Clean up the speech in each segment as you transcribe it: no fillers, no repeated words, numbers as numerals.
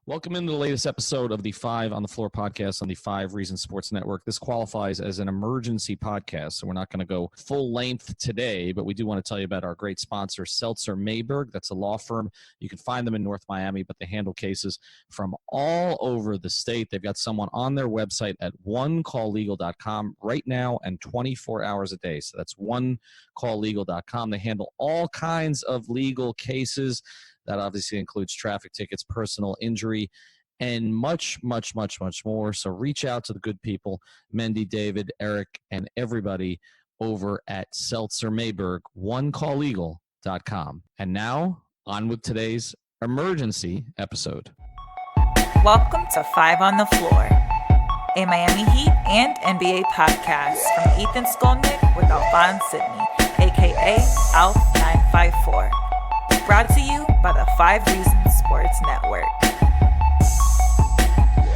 Welcome into the latest episode of the Five on the Floor podcast on the 5 Reasons Sports Network. This qualifies as an emergency podcast, so we're not going to go full length today, but we do want to tell you about our great sponsor, Seltzer Mayberg. That's a law firm. You can find them in North Miami, but they handle cases from all over the state. They've got someone on their website at onecalllegal.com right now and 24 hours a day. So that's onecalllegal.com. They handle all kinds of legal cases. That obviously includes traffic tickets, personal injury, and much, much, much, much more. So reach out to the good people, Mendy, David, Eric, and everybody over at Seltzer Mayberg, onecalllegal.com. And now, on with today's emergency episode. Welcome to Five on the Floor, a Miami Heat and NBA podcast from Ethan Skolnick with Alphonse Sidney, a.k.a. Alf954. Brought to you by the 5 Reasons Sports Network.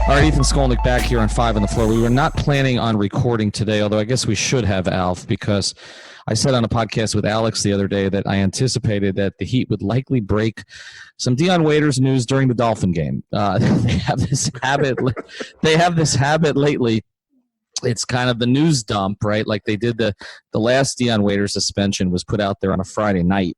All right, Ethan Skolnick back here on 5 on the Floor. We were not planning on recording today, although I guess we should have, Alf, because I said on a podcast with Alex the other day that I anticipated that the Heat would likely break some Dion Waiters news during the Dolphin game. They have this habit. They have this habit lately. It's kind of the news dump, right? Like they did the last Dion Waiters suspension was put out there on a Friday night.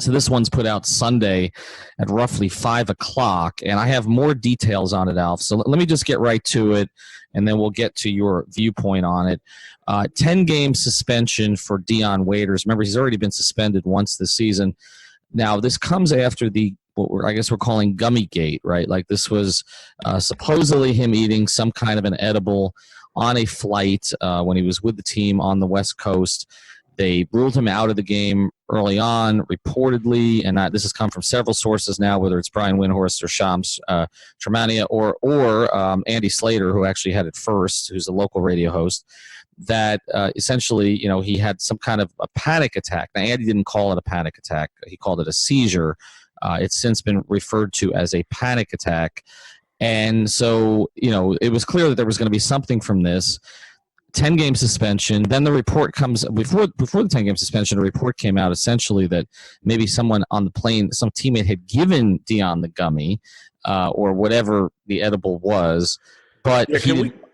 So this one's put out Sunday at roughly 5 o'clock, and I have more details on it, Alf. So let me just get right to it, and then we'll get to your viewpoint on it. 10-game suspension for Dion Waiters. Remember, he's already been suspended once this season. Now, this comes after I guess we're calling Gummy Gate, right? Like this was supposedly him eating some kind of an edible on a flight when he was with the team on the West Coast. They ruled him out of the game early on, reportedly, and this has come from several sources now, whether it's Brian Windhorst or Shams Tremania or Andy Slater, who actually had it first, who's a local radio host, that essentially, he had some kind of a panic attack. Now, Andy didn't call it a panic attack. He called it a seizure. It's since been referred to as a panic attack. And so, it was clear that there was going to be something from this. 10-game suspension. Then the report comes before the 10-game suspension. A report came out essentially that maybe someone on the plane, some teammate had given Dion the gummy or whatever the edible was. But yeah,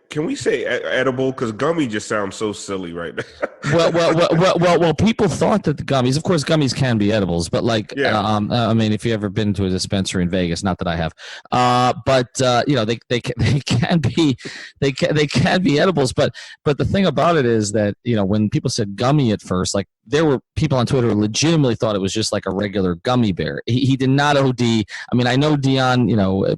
can we say edible? Because gummy just sounds so silly right now. well, people thought that the gummies, of course, gummies can be edibles, but I mean, if you've ever been to a dispensary in Vegas, not that I have, they can be edibles. But the thing about it is that, when people said gummy at first, like there were people on Twitter who legitimately thought it was just like a regular gummy bear. He did not OD. I mean, I know Dion,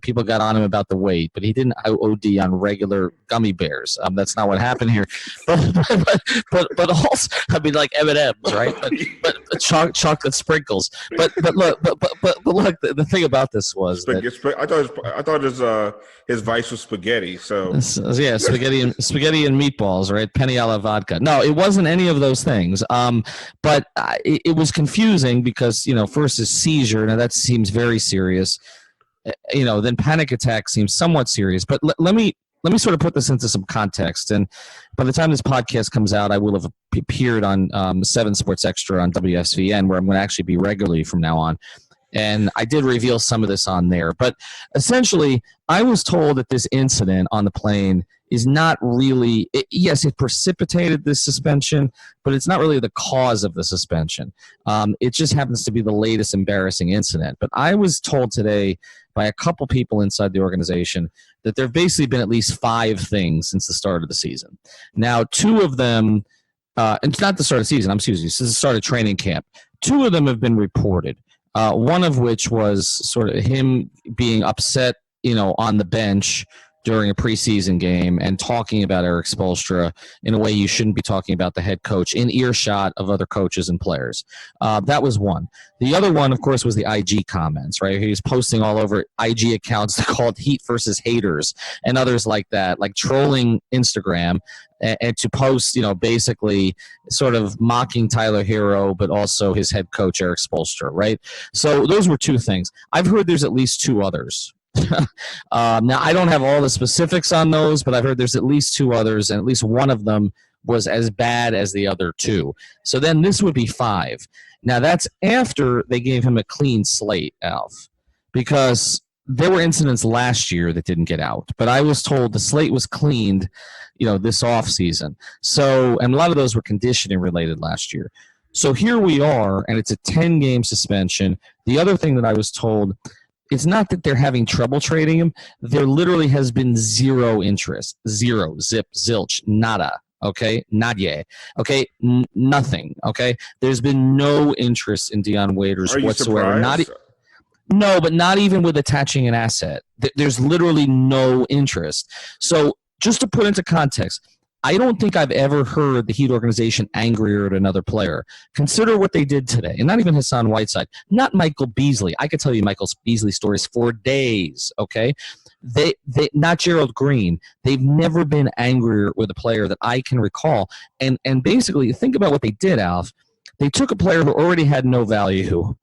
people got on him about the weight, but he didn't OD on regular gummy bears. That's not what happened here. But also, I mean, like M&Ms, right? But chocolate sprinkles. But look, the thing about this was that I thought his vice was spaghetti. So yeah, spaghetti and meatballs, right? Penny alla vodka. No, it wasn't any of those things. But it was confusing because first is seizure. Now that seems very serious. Then panic attack seems somewhat serious. But let me sort of put this into some context. And by the time this podcast comes out, I will have appeared on 7 Sports Extra on WSVN, where I'm going to actually be regularly from now on. And I did reveal some of this on there. But essentially, I was told that this incident on the plane is not really – yes, it precipitated this suspension, but it's not really the cause of the suspension. It just happens to be the latest embarrassing incident. But I was told today by a couple people inside the organization that there have basically been at least 5 things since the start of the season. Now, 2 of them and it's not the start of the season, since the start of training camp. 2 of them have been reported. One of which was sort of him being upset, on the bench during a preseason game and talking about Eric Spoelstra in a way you shouldn't be talking about the head coach in earshot of other coaches and players. That was one. The other one, of course, was the IG comments, right? He was posting all over IG accounts called Heat versus Haters and others like that, like trolling Instagram and to post, basically sort of mocking Tyler Hero, but also his head coach, Eric Spoelstra, right? So those were 2 things. I've heard there's at least 2 others. Now, I don't have all the specifics on those, but I've heard there's at least 2 others, and at least one of them was as bad as the other 2. So then this would be 5. Now, that's after they gave him a clean slate, Alf, because there were incidents last year that didn't get out, but I was told the slate was cleaned, this off season. So, and a lot of those were conditioning related last year. So here we are, and it's a 10-game suspension. The other thing that I was told, it's not that they're having trouble trading him. There literally has been zero interest, zero, zip, zilch, nada. Okay, nadie. Okay, nothing. Okay, there's been no interest in Dion Waiters whatsoever. No, but not even with attaching an asset. There's literally no interest. So just to put into context, I don't think I've ever heard the Heat organization angrier at another player. Consider what they did today, and not even Hassan Whiteside, not Michael Beasley. I could tell you Michael Beasley stories for days, okay? They not Gerald Green. They've never been angrier with a player that I can recall. And basically, think about what they did, Alf. They took a player who already had no value,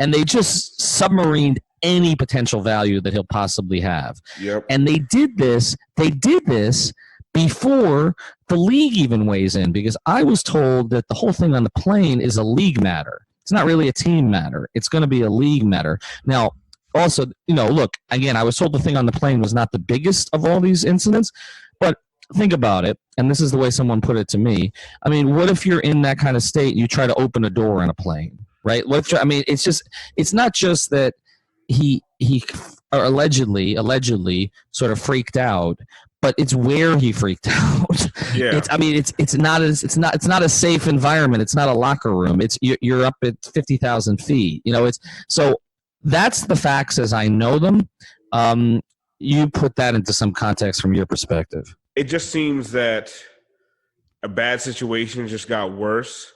and they just submarined any potential value that he'll possibly have. Yep. And they did this before the league even weighs in, because I was told that the whole thing on the plane is a league matter. It's not really a team matter. It's going to be a league matter. Now, also, look, again, I was told the thing on the plane was not the biggest of all these incidents, but think about it, and this is the way someone put it to me. I mean, what if you're in that kind of state and you try to open a door on a plane? Right? It's not just that he allegedly sort of freaked out, but it's where he freaked out. Yeah. It's not a safe environment. It's not a locker room. You're up at 50,000 feet. So that's the facts as I know them. You put that into some context from your perspective. It just seems that a bad situation just got worse.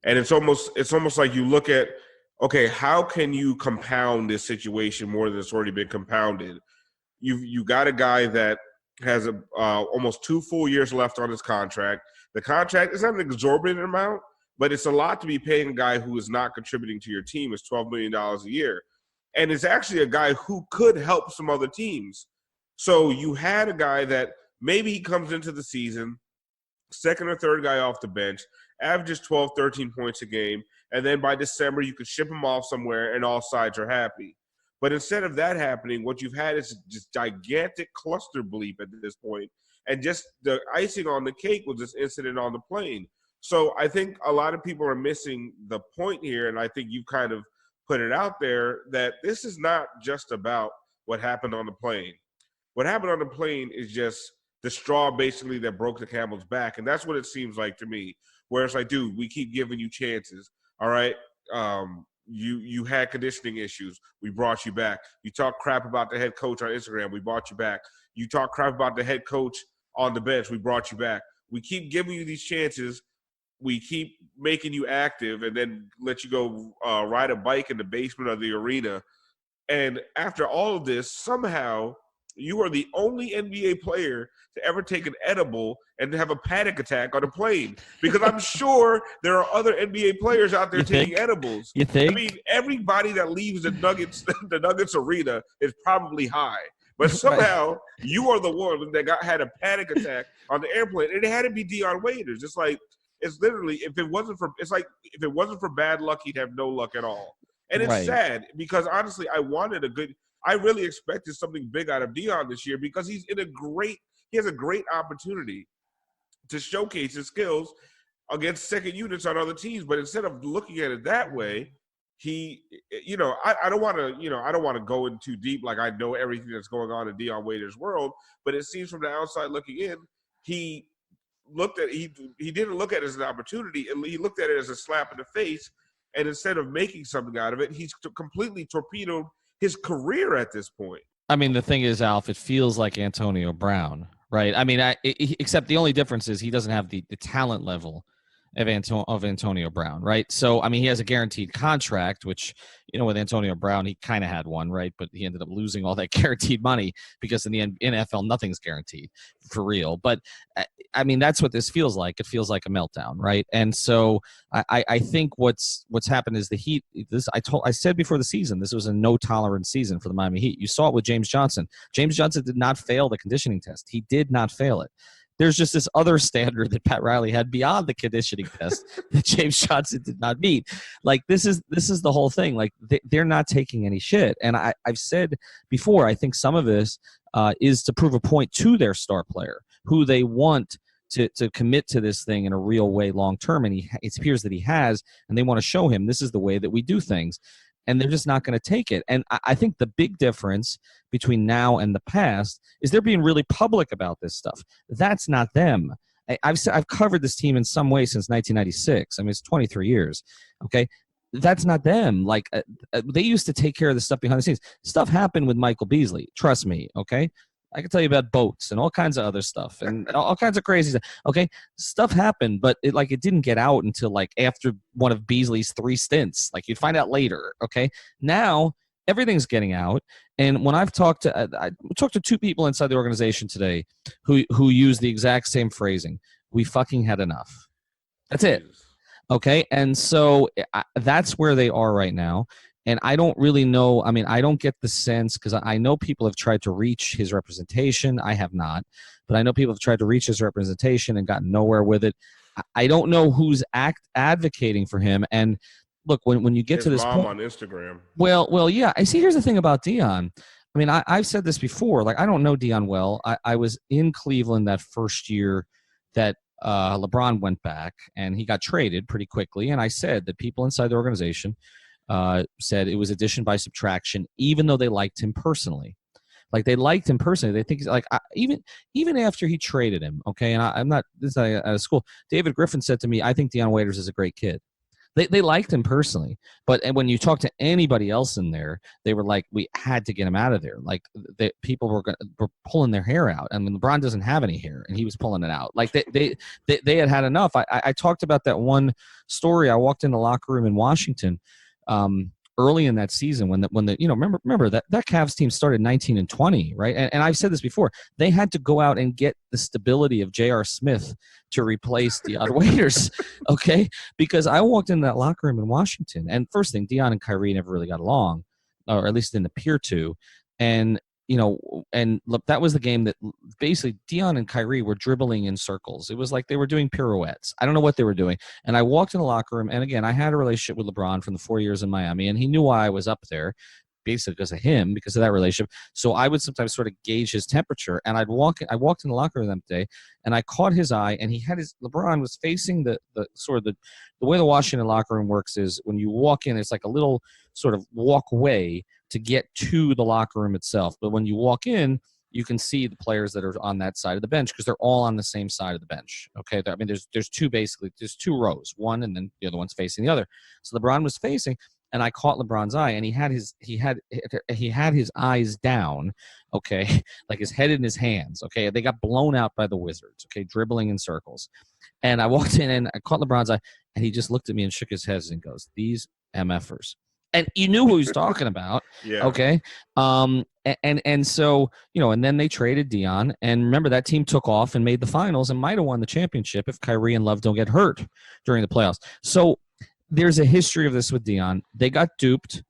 And it's almost like you look at, okay, how can you compound this situation more than it's already been compounded? You got a guy that has almost 2 full years left on his contract. The contract is not an exorbitant amount, but it's a lot to be paying a guy who is not contributing to your team. It's $12 million a year. And it's actually a guy who could help some other teams. So you had a guy that maybe he comes into the season, second or third guy off the bench, averages 12, 13 points a game, and then by December you could ship him off somewhere and all sides are happy. But instead of that happening, what you've had is just gigantic cluster bleep at this point, and just the icing on the cake was this incident on the plane. So I think a lot of people are missing the point here, and I think you kind of put it out there that this is not just about what happened on the plane. What happened on the plane is just the straw basically that broke the camel's back, and that's what it seems like to me. Where it's like, dude, we keep giving you chances. All right, you had conditioning issues. We brought you back. You talk crap about the head coach on Instagram. We brought you back. You talk crap about the head coach on the bench. We brought you back. We keep giving you these chances. We keep making you active and then let you go ride a bike in the basement of the arena. And after all of this, somehow you are the only NBA player to ever take an edible and to have a panic attack on a plane. Because I'm sure there are other NBA players out there taking edibles. You think? I mean, everybody that leaves the Nuggets arena is probably high. But somehow you are the one that had a panic attack on the airplane. And it had to be Dion Waiters. It's literally, if it wasn't for bad luck, he'd have no luck at all. And it's sad because honestly, I really expected something big out of Dion this year because he has a great opportunity to showcase his skills against second units on other teams. But instead of looking at it that way, I don't want to go in too deep. Like I know everything that's going on in Dion Waiters' world, but it seems from the outside looking in, he didn't look at it as an opportunity, and he looked at it as a slap in the face. And instead of making something out of it, he's completely torpedoed his career at this point. I mean, the thing is, Alf, it feels like Antonio Brown, right? I mean, except the only difference is he doesn't have the talent level of Antonio Brown, right? So, I mean, he has a guaranteed contract, which, with Antonio Brown, he kind of had one, right? But he ended up losing all that guaranteed money because in the NFL, nothing's guaranteed for real. But, I mean, that's what this feels like. It feels like a meltdown, right? And so I think what's happened is the Heat, I said before the season, this was a no-tolerance season for the Miami Heat. You saw it with James Johnson. James Johnson did not fail the conditioning test. He did not fail it. there's just this other standard that Pat Riley had beyond the conditioning test that James Johnson did not meet. Like this is the whole thing. Like they're not taking any shit. And I've said before, I think some of this is to prove a point to their star player who they want to commit to this thing in a real way long term. And it appears that he has, and they want to show him this is the way that we do things. And they're just not going to take it. And I think the big difference between now and the past is they're being really public about this stuff. That's not them. I've covered this team in some way since 1996. I mean, it's 23 years. Okay, that's not them. Like they used to take care of the stuff behind the scenes. Stuff happened with Michael Beasley. Trust me. Okay. I can tell you about boats and all kinds of other stuff and all kinds of crazy stuff. Okay, stuff happened, but it didn't get out until like after one of Beasley's 3 stints. Like you'd find out later. Okay, now everything's getting out. And when I've talked to I talked to 2 people inside the organization today who use the exact same phrasing. We fucking had enough. That's it. Okay, and so that's where they are right now. And I don't really know. I mean, I don't get the sense because I know people have tried to reach his representation. I have not. But I know people have tried to reach his representation and gotten nowhere with it. I don't know who's advocating for him. And look, when you get his to this mom point, on Instagram. Well, yeah. I see. Here's the thing about Dion. I mean, I've said this before. Like, I don't know Dion well. I was in Cleveland that first year that LeBron went back, and he got traded pretty quickly. And I said that people inside the organization said it was addition by subtraction, even though they liked him personally. Like they liked him personally. They think like even after he traded him. Okay, and I'm not this is out of school. David Griffin said to me, "I think Dion Waiters is a great kid." They liked him personally, but when you talk to anybody else in there, they were like, "We had to get him out of there." Like people were pulling their hair out. I mean, LeBron doesn't have any hair, and he was pulling it out. Like they had enough. I talked about that one story. I walked in the locker room in Washington. Early in that season when the remember that Cavs team started 19-20, right? And I've said this before, they had to go out and get the stability of J.R. Smith to replace Dion Waiters, okay? Because I walked in that locker room in Washington, and first thing, Dion and Kyrie never really got along, or at least didn't appear to, and look, that was the game that basically Dion and Kyrie were dribbling in circles. It was like they were doing pirouettes. I don't know what they were doing. And I walked in the locker room, and again, I had a relationship with LeBron from the 4 years in Miami, and he knew why I was up there, basically because of him, because of that relationship. So I would sometimes sort of gauge his temperature, and I walked in the locker room that day, and I caught his eye, and LeBron was facing the way the Washington locker room works is when you walk in, it's like a little sort of walkway to get to the locker room itself. But when you walk in, you can see the players that are on that side of the bench because they're all on the same side of the bench. Okay, I mean, there's 2 rows, one and then the other one's facing the other. So LeBron was facing, and I caught LeBron's eye, and he had his eyes down, okay, like his head in his hands. Okay, they got blown out by the Wizards. Okay, dribbling in circles, and I walked in and I caught LeBron's eye, and he just looked at me and shook his head and goes, "These MFers." And you knew who he was talking about. Yeah. Okay. And so, and then they traded Dion. And remember, that team took off and made the finals and might have won the championship if Kyrie and Love don't get hurt during the playoffs. So there's a history of this with Dion. They got duped.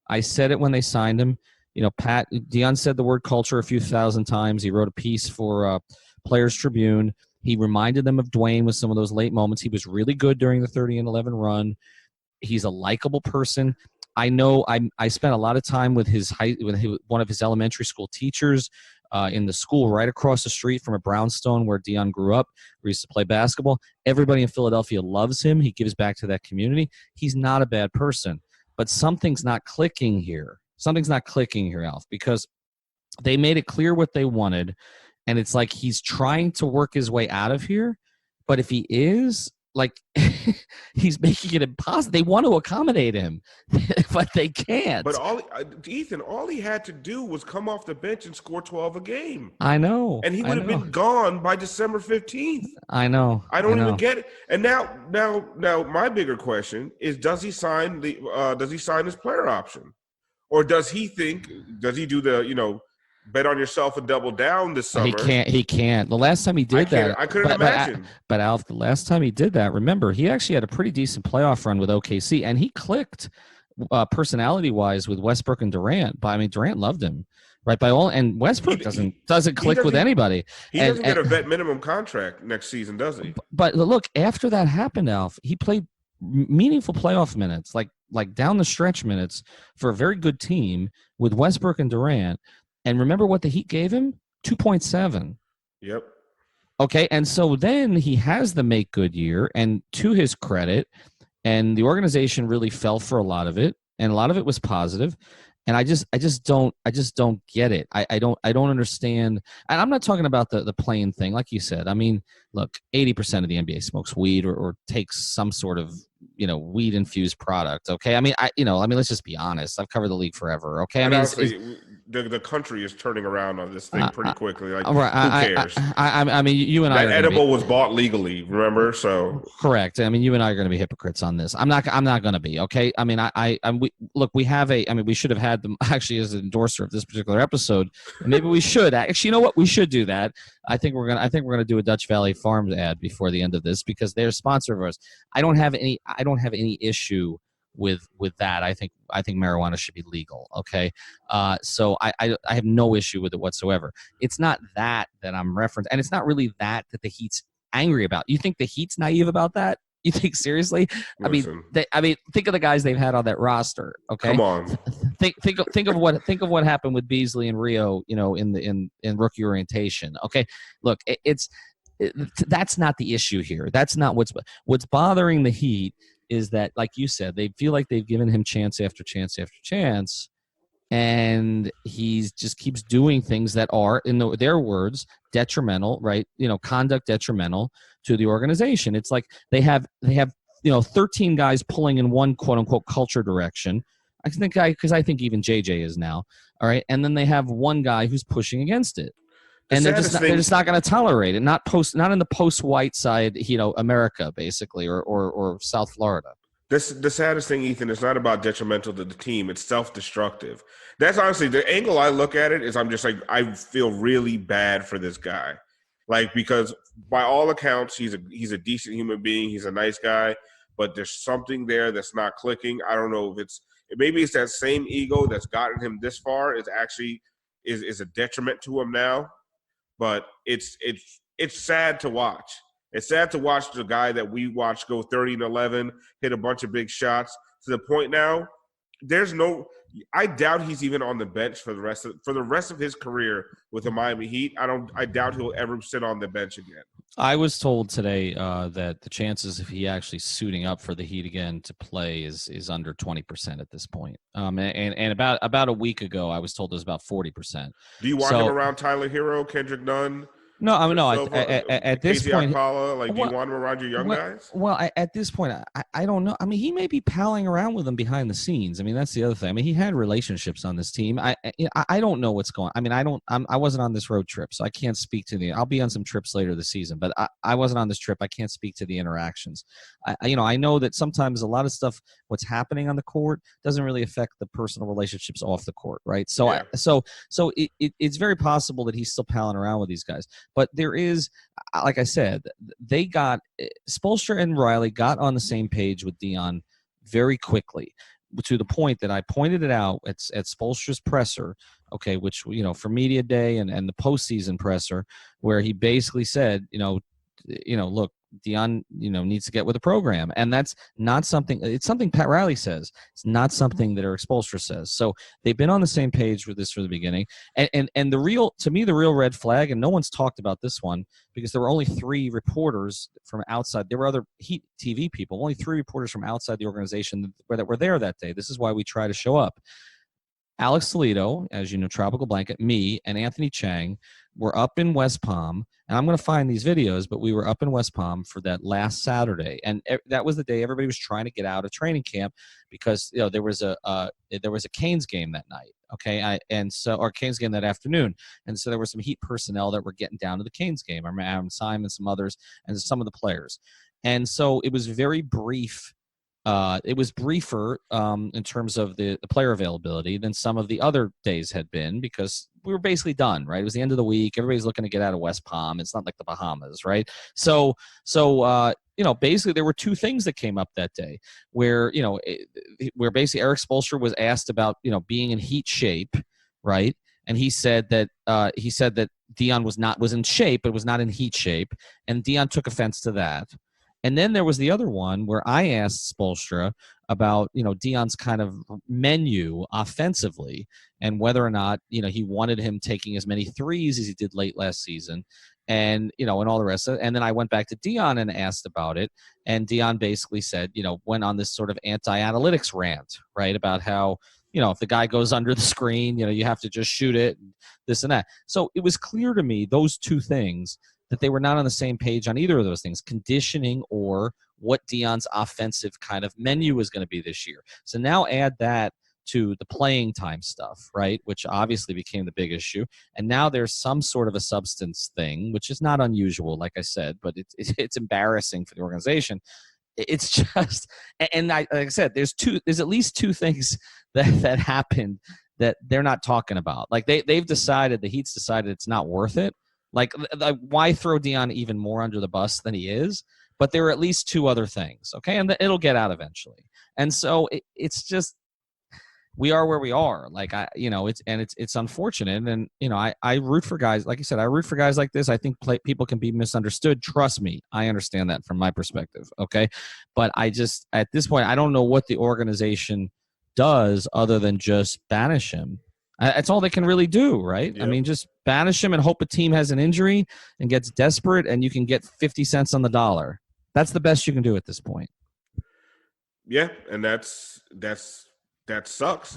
I said it when they signed him. Dion said the word culture a few thousand times. He wrote a piece for Players Tribune. He reminded them of Dwayne with some of those late moments. He was really good during the 30-11 run. He's a likable person. I know I spent a lot of time with one of his elementary school teachers in the school right across the street from a brownstone where Dion grew up, where he used to play basketball. Everybody in Philadelphia loves him. He gives back to that community. He's not a bad person, but something's not clicking here. Something's not clicking here, Alf, because they made it clear what they wanted, and it's like he's trying to work his way out of here, but if he is, like, he's making it impossible. They want to accommodate him, but they can't. But Ethan, all he had to do was come off the bench and score 12 a game. I know. And he would have been gone by December 15th. I know. I don't even get it. And now my bigger question is, does he sign his player option? Or does he do the, bet on yourself and double down this summer? He can't. The last time he did that, I couldn't imagine. But Alf, the last time he did that, remember, he actually had a pretty decent playoff run with OKC, and he clicked personality-wise with Westbrook and Durant. But I mean, Durant loved him. right? And Westbrook doesn't click with anybody. He doesn't get a vet minimum contract next season, does he? But look, after that happened, Alf, he played meaningful playoff minutes, like down the stretch minutes for a very good team with Westbrook and Durant. And remember what the Heat gave him? 2.7. Yep. Okay, and so then he has the make good year, and to his credit, and the organization really fell for a lot of it, and a lot of it was positive. And I just don't get it. I don't understand. And I'm not talking about the playing thing, like you said. I mean, look, 80% of the NBA smokes weed or takes some sort of weed infused product. Okay, I mean, let's just be honest. I've covered the league forever. Okay, and I mean, honestly, the country is turning around on this thing pretty quickly. Like, right, who cares? I mean, you and that I. edible was bought legally. Remember, so correct. I mean, you and I are going to be hypocrites on this. I'm not going to be. Okay. I mean, we have we should have had them actually as an endorser of this particular episode. And maybe we should actually. You know what? We should do that. I think we're gonna do a Dutch Valley Farms ad before the end of this because they're a sponsor of ours. I don't have any issue with that. I think marijuana should be legal. Okay. So I have no issue with it whatsoever. It's not that I'm referencing, and it's not really that the Heat's angry about. You think the Heat's naive about that? You think seriously? Listen. I mean, think of the guys they've had on that roster. Okay, come on. Think of what happened with Beasley and Rio. In rookie orientation. Okay, look, that's not the issue here. That's not what's bothering the Heat is that, like you said, they feel like they've given him chance after chance after chance, and he just keeps doing things that are, in their words, detrimental, right? Conduct detrimental to the organization. It's like they have 13 guys pulling in one quote unquote culture direction. I think even JJ is now, all right, and then they have one guy who's pushing against it. And they're just not going to tolerate it. Not in the post-white side, America basically, or South Florida. The saddest thing, Ethan, is not about detrimental to the team. It's self-destructive. That's honestly the angle I look at it. Is I'm just like, I feel really bad for this guy, like, because by all accounts he's a decent human being. He's a nice guy, but there's something there that's not clicking. I don't know if maybe it's that same ego that's gotten him this far is actually is a detriment to him now. But it's sad to watch. It's sad to watch the guy that we watched go 30-11, hit a bunch of big shots to the point now. I doubt he's even on the bench for the rest of his career with the Miami Heat. I doubt he'll ever sit on the bench again. I was told today that the chances of he actually suiting up for the Heat again to play is under 20% at this point. And about a week ago, I was told it was about 40%. Do you want him around Tyler Hero, Kendrick Nunn? No, I mean, no. At this point, do you want him around your young guys? Well, at this point, I don't know. I mean, he may be palling around with them behind the scenes. I mean, that's the other thing. I mean, he had relationships on this team. I don't know what's going on. I mean, I wasn't on this road trip, so I can't speak to I'll be on some trips later this season, but I wasn't on this trip. I can't speak to the interactions. I know that sometimes a lot of stuff, what's happening on the court, doesn't really affect the personal relationships off the court, right? So, yeah. So it's very possible that he's still palling around with these guys. But there is, like I said, Spoelstra and Riley got on the same page with Dion very quickly, to the point that I pointed it out at Spoelstra's presser, okay, which, for media day and the postseason presser, where he basically said, look, Dion, needs to get with the program. And that's not something, it's something Pat Riley says. It's not something that Eric Spoelstra says. So they've been on the same page with this from the beginning. And the real red flag, and no one's talked about this one because there were only 3 reporters from outside. There were other Heat TV people, only 3 reporters from outside the organization that were there that day. This is why we try to show up. Alex Toledo, as you know, Tropical Blanket, me, and Anthony Chang were up in West Palm, and I'm going to find these videos, but we were up in West Palm for that last Saturday, and that was the day everybody was trying to get out of training camp because there was a Canes game that night, okay, or Canes game that afternoon, and so there were some Heat personnel that were getting down to the Canes game. I remember Adam Simon, some others, and some of the players, and so it was very brief. It was briefer in terms of the player availability than some of the other days had been because we were basically done, right? It was the end of the week. Everybody's looking to get out of West Palm. It's not like the Bahamas, right? So basically there were 2 things that came up that day where basically Eric Spoelstra was asked about, being in Heat shape, right? and he said that Dion was in shape, but was not in heat shape, and Dion took offense to that. And then there was the other one where I asked Spoelstra about, Dion's kind of menu offensively and whether or not, he wanted him taking as many threes as he did late last season and, and all the rest of it. And then I went back to Dion and asked about it. And Dion basically said, went on this sort of anti-analytics rant, right, about how, if the guy goes under the screen, you have to just shoot it, and this and that. So it was clear to me, those two things, that they were not on the same page on either of those things, conditioning or what Dion's offensive kind of menu is going to be this year. So now add that to the playing time stuff, right, which obviously became the big issue. And now there's some sort of a substance thing, which is not unusual, like I said, but it's embarrassing for the organization. It's just, and like I said, there's at least two things that happened that they're not talking about. Like they've decided, the Heat's decided it's not worth it. Like, why throw Dion even more under the bus than he is? But there are at least two other things, okay? And it'll get out eventually. And so it's just, we are where we are. Like, it's unfortunate. And, I root for guys, like you said, I root for guys like this. I think people can be misunderstood. Trust me, I understand that from my perspective, okay? But at this point, I don't know what the organization does other than just banish him. That's all they can really do, right? Yep. I mean, just banish him and hope a team has an injury and gets desperate and you can get 50 cents on the dollar. That's the best you can do at this point. Yeah, and that sucks.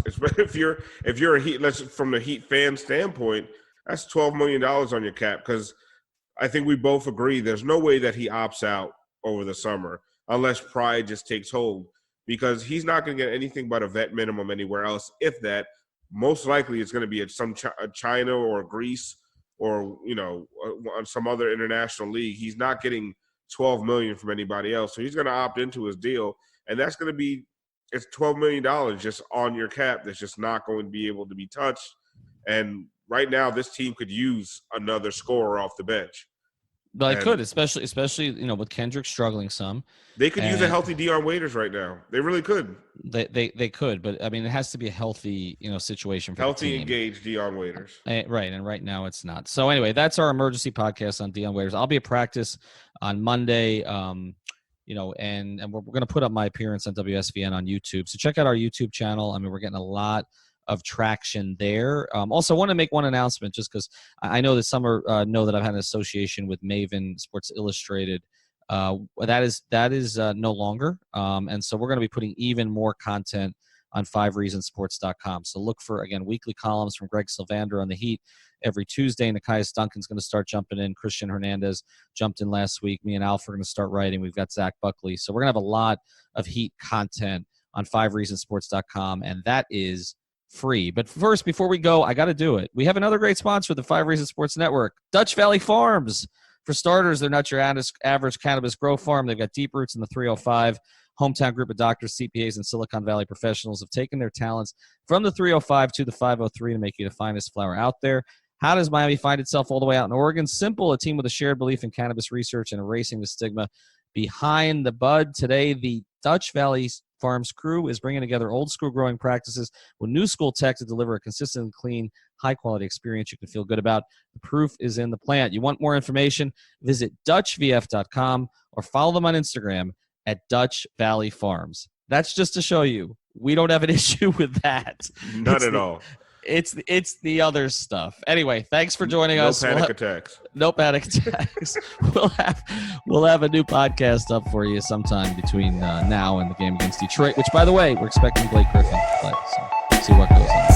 Especially if you're a Heat, from the Heat fan standpoint, that's $12 million on your cap, because I think we both agree there's no way that he opts out over the summer unless pride just takes hold, because he's not going to get anything but a vet minimum anywhere else, if that. Most likely it's going to be at some China or Greece or, on some other international league. He's not getting $12 million from anybody else. So he's going to opt into his deal. And that's going to be, it's $12 million just on your cap that's just not going to be able to be touched. And right now this team could use another scorer off the bench. But they could, especially with Kendrick struggling some. They could use a healthy Dion Waiters right now. They really could. They could, but I mean, it has to be a healthy, situation for healthy, the team. Engaged Dion Waiters. Right, and right now it's not. So anyway, that's our emergency podcast on Dion Waiters. I'll be at practice on Monday, and we're going to put up my appearance on WSVN on YouTube. So check out our YouTube channel. I mean, we're getting a lot of traction there. Also, want to make one announcement, just because I know that some know that I've had an association with Maven Sports Illustrated. That is no longer, and so we're going to be putting even more content on 5reasonsports.com. So look for, again, weekly columns from Greg Sylvander on the Heat every Tuesday. Nekias Duncan's going to start jumping in. Christian Hernandez jumped in last week. Me and Alf are going to start writing. We've got Zach Buckley. So we're going to have a lot of Heat content on 5reasonsports.com, and that is free. But first, before we go, I got to do it. We have another great sponsor, the 5 Reasons Sports Network, Dutch Valley Farms. For starters, they're not your average cannabis grow farm. They've got deep roots in the 305. Hometown group of doctors, CPAs, and Silicon Valley professionals have taken their talents from the 305 to the 503 to make you the finest flower out there. How does Miami find itself all the way out in Oregon? Simple, a team with a shared belief in cannabis research and erasing the stigma behind the bud. Today, the Dutch Valley Farms crew is bringing together old school growing practices with new school tech to deliver a consistent, clean, high-quality experience you can feel good about. The proof is in the plant. You want more information? Visit DutchVF.com or follow them on Instagram at Dutch Valley Farms. That's just to show you we don't have an issue with that. Not at all. It's the other stuff. Anyway, thanks for joining us. No panic attacks. No panic attacks. We'll have a new podcast up for you sometime between now and the game against Detroit, which, by the way, we're expecting Blake Griffin to play. So see what goes on.